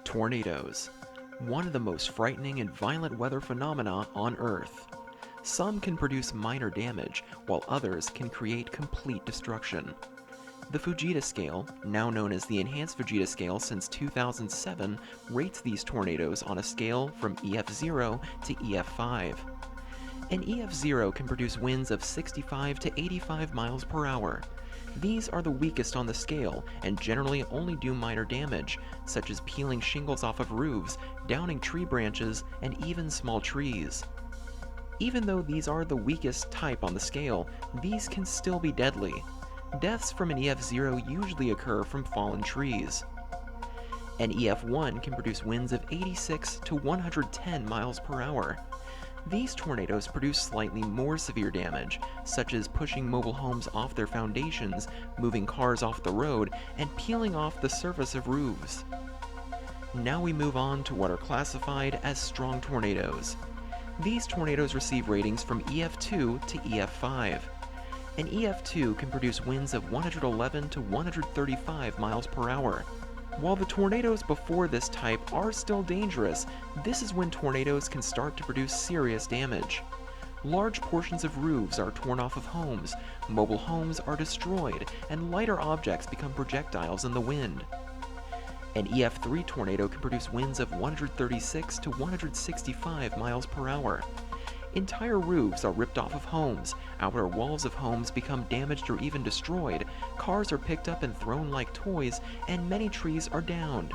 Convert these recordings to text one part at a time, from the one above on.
Tornadoes, one of the most frightening and violent weather phenomena on Earth. Some can produce minor damage, while others can create complete destruction. The Fujita scale, now known as the Enhanced Fujita scale since 2007, rates these tornadoes on a scale from EF0 to EF5. An EF0 can produce winds of 65 to 85 miles per hour. These are the weakest on the scale and generally only do minor damage, such as peeling shingles off of roofs, downing tree branches, and even small trees. Even though these are the weakest type on the scale, these can still be deadly. Deaths from an EF0 usually occur from fallen trees. An EF1 can produce winds of 86 to 110 miles per hour. These tornadoes produce slightly more severe damage, such as pushing mobile homes off their foundations, moving cars off the road, and peeling off the surface of roofs. Now we move on to what are classified as strong tornadoes. These tornadoes receive ratings from EF2 to EF5. An EF2 can produce winds of 111 to 135 miles per hour. While the tornadoes before this type are still dangerous, this is when tornadoes can start to produce serious damage. Large portions of roofs are torn off of homes, mobile homes are destroyed, and lighter objects become projectiles in the wind. An EF3 tornado can produce winds of 136 to 165 miles per hour. Entire roofs are ripped off of homes, outer walls of homes become damaged or even destroyed, cars are picked up and thrown like toys, and many trees are downed.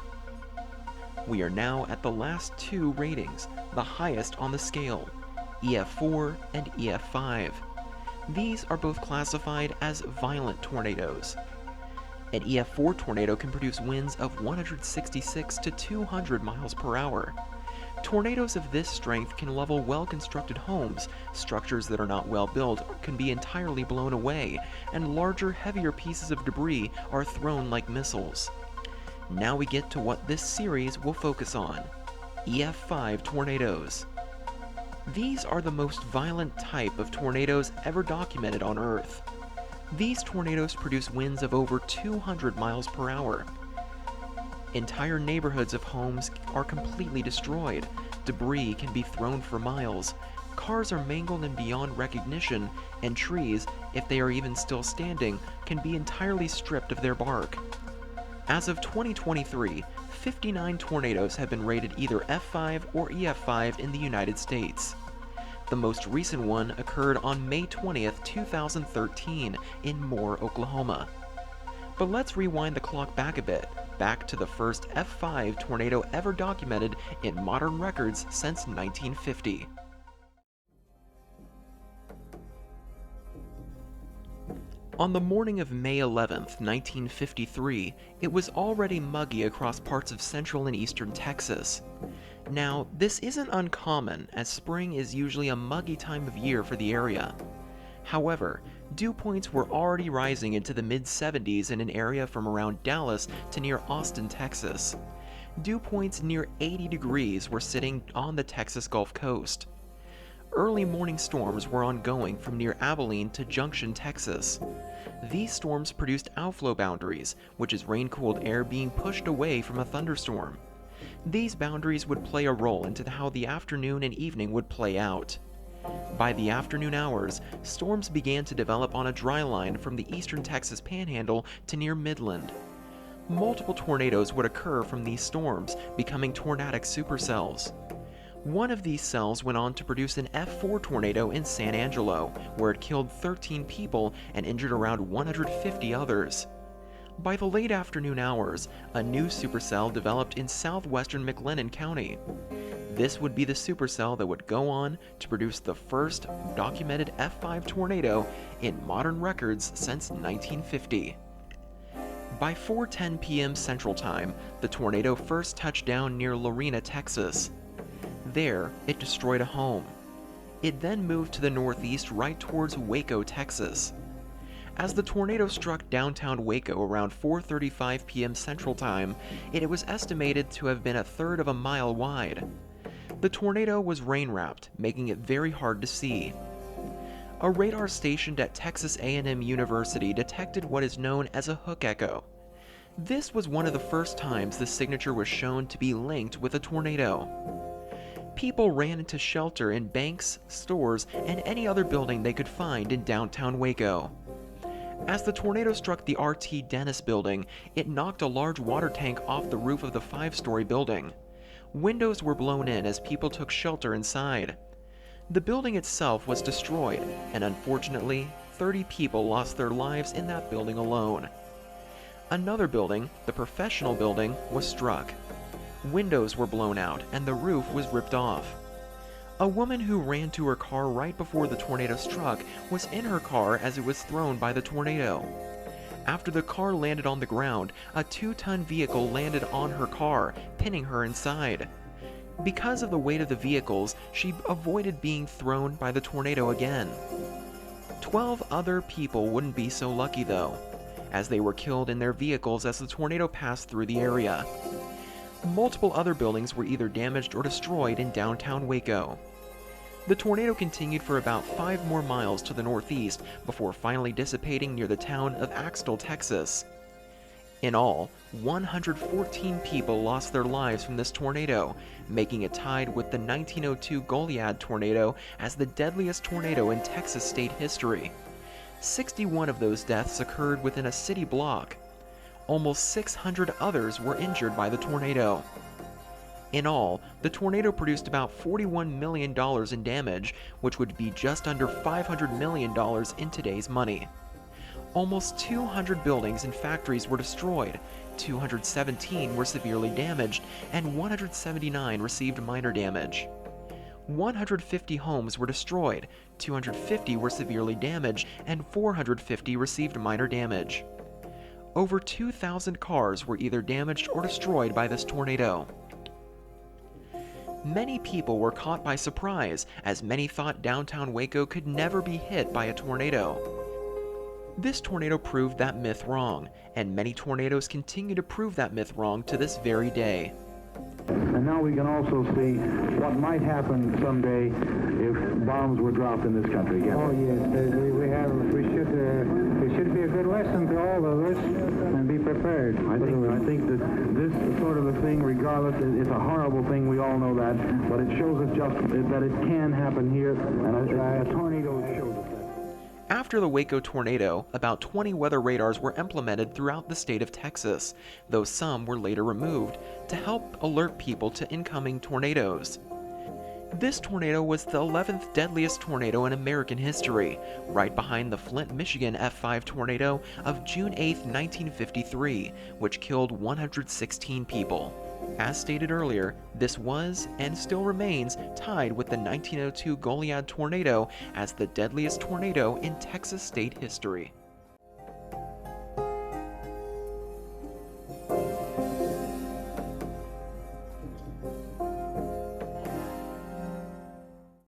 We are now at the last two ratings, the highest on the scale, EF4 and EF5. These are both classified as violent tornadoes. An EF4 tornado can produce winds of 166 to 200 miles per hour. Tornadoes of this strength can level well-constructed homes, structures that are not well built can be entirely blown away, and larger, heavier pieces of debris are thrown like missiles. Now we get to what this series will focus on, EF5 tornadoes. These are the most violent type of tornadoes ever documented on Earth. These tornadoes produce winds of over 200 miles per hour. Entire neighborhoods of homes are completely destroyed. Debris can be thrown for miles. Cars are mangled and beyond recognition, and trees, if they are even still standing, can be entirely stripped of their bark. As of 2023, 59 tornadoes have been rated either F5 or EF5 in the United States. The most recent one occurred on May 20th, 2013 in Moore, Oklahoma. But let's rewind the clock back a bit, back to the first F5 tornado ever documented in modern records since 1950. On the morning of May 11th, 1953, it was already muggy across parts of central and eastern Texas. Now, this isn't uncommon, as spring is usually a muggy time of year for the area. However, dew points were already rising into the mid-70s in an area from around Dallas to near Austin, Texas. Dew points near 80 degrees were sitting on the Texas Gulf Coast. Early morning storms were ongoing from near Abilene to Junction, Texas. These storms produced outflow boundaries, which is rain-cooled air being pushed away from a thunderstorm. These boundaries would play a role into how the afternoon and evening would play out. By the afternoon hours, storms began to develop on a dry line from the eastern Texas panhandle to near Midland. Multiple tornadoes would occur from these storms, becoming tornadic supercells. One of these cells went on to produce an F4 tornado in San Angelo, where it killed 13 people and injured around 150 others. By the late afternoon hours, a new supercell developed in southwestern McLennan County. This would be the supercell that would go on to produce the first documented F5 tornado in modern records since 1950. By 4:10 p.m. Central Time, the tornado first touched down near Lorena, Texas. There, it destroyed a home. It then moved to the northeast right towards Waco, Texas. As the tornado struck downtown Waco around 4:35 p.m. Central Time, it was estimated to have been a third of a mile wide. The tornado was rain-wrapped, making it very hard to see. A radar stationed at Texas A&M University detected what is known as a hook echo. This was one of the first times the signature was shown to be linked with a tornado. People ran into shelter in banks, stores, and any other building they could find in downtown Waco. As the tornado struck the R.T. Dennis building, it knocked a large water tank off the roof of the 5-story building. Windows were blown in as people took shelter inside. The building itself was destroyed, and unfortunately, 30 people lost their lives in that building alone. Another building, the professional building, was struck. Windows were blown out, and the roof was ripped off. A woman who ran to her car right before the tornado struck was in her car as it was thrown by the tornado. After the car landed on the ground, a 2-ton vehicle landed on her car, pinning her inside. Because of the weight of the vehicles, she avoided being thrown by the tornado again. 12 other people wouldn't be so lucky though, as they were killed in their vehicles as the tornado passed through the area. Multiple other buildings were either damaged or destroyed in downtown Waco. The tornado continued for about 5 more miles to the northeast before finally dissipating near the town of Axtell, Texas. In all, 114 people lost their lives from this tornado, making it tied with the 1902 Goliad tornado as the deadliest tornado in Texas state history. 61 of those deaths occurred within a city block. Almost 600 others were injured by the tornado. In all, the tornado produced about $41 million in damage, which would be just under $500 million in today's money. Almost 200 buildings and factories were destroyed, 217 were severely damaged, and 179 received minor damage. 150 homes were destroyed, 250 were severely damaged, and 450 received minor damage. Over 2,000 cars were either damaged or destroyed by this tornado. Many people were caught by surprise, as many thought downtown Waco could never be hit by a tornado. This tornado proved that myth wrong, and many tornadoes continue to prove that myth wrong to this very day. And now we can also see what might happen someday if bombs were dropped in this country again. Oh yes, it should be a good lesson to all of us and be prepared. I think that this sort of a thing, regardless, it's a horrible thing. We all know that, but it shows us just that it can happen here, and a tornado shows us that. After the Waco tornado, about 20 weather radars were implemented throughout the state of Texas, though some were later removed, to help alert people to incoming tornadoes. This tornado was the 11th deadliest tornado in American history, right behind the Flint, Michigan F5 tornado of June 8, 1953, which killed 116 people. As stated earlier, this was, and still remains, tied with the 1902 Goliad tornado as the deadliest tornado in Texas state history.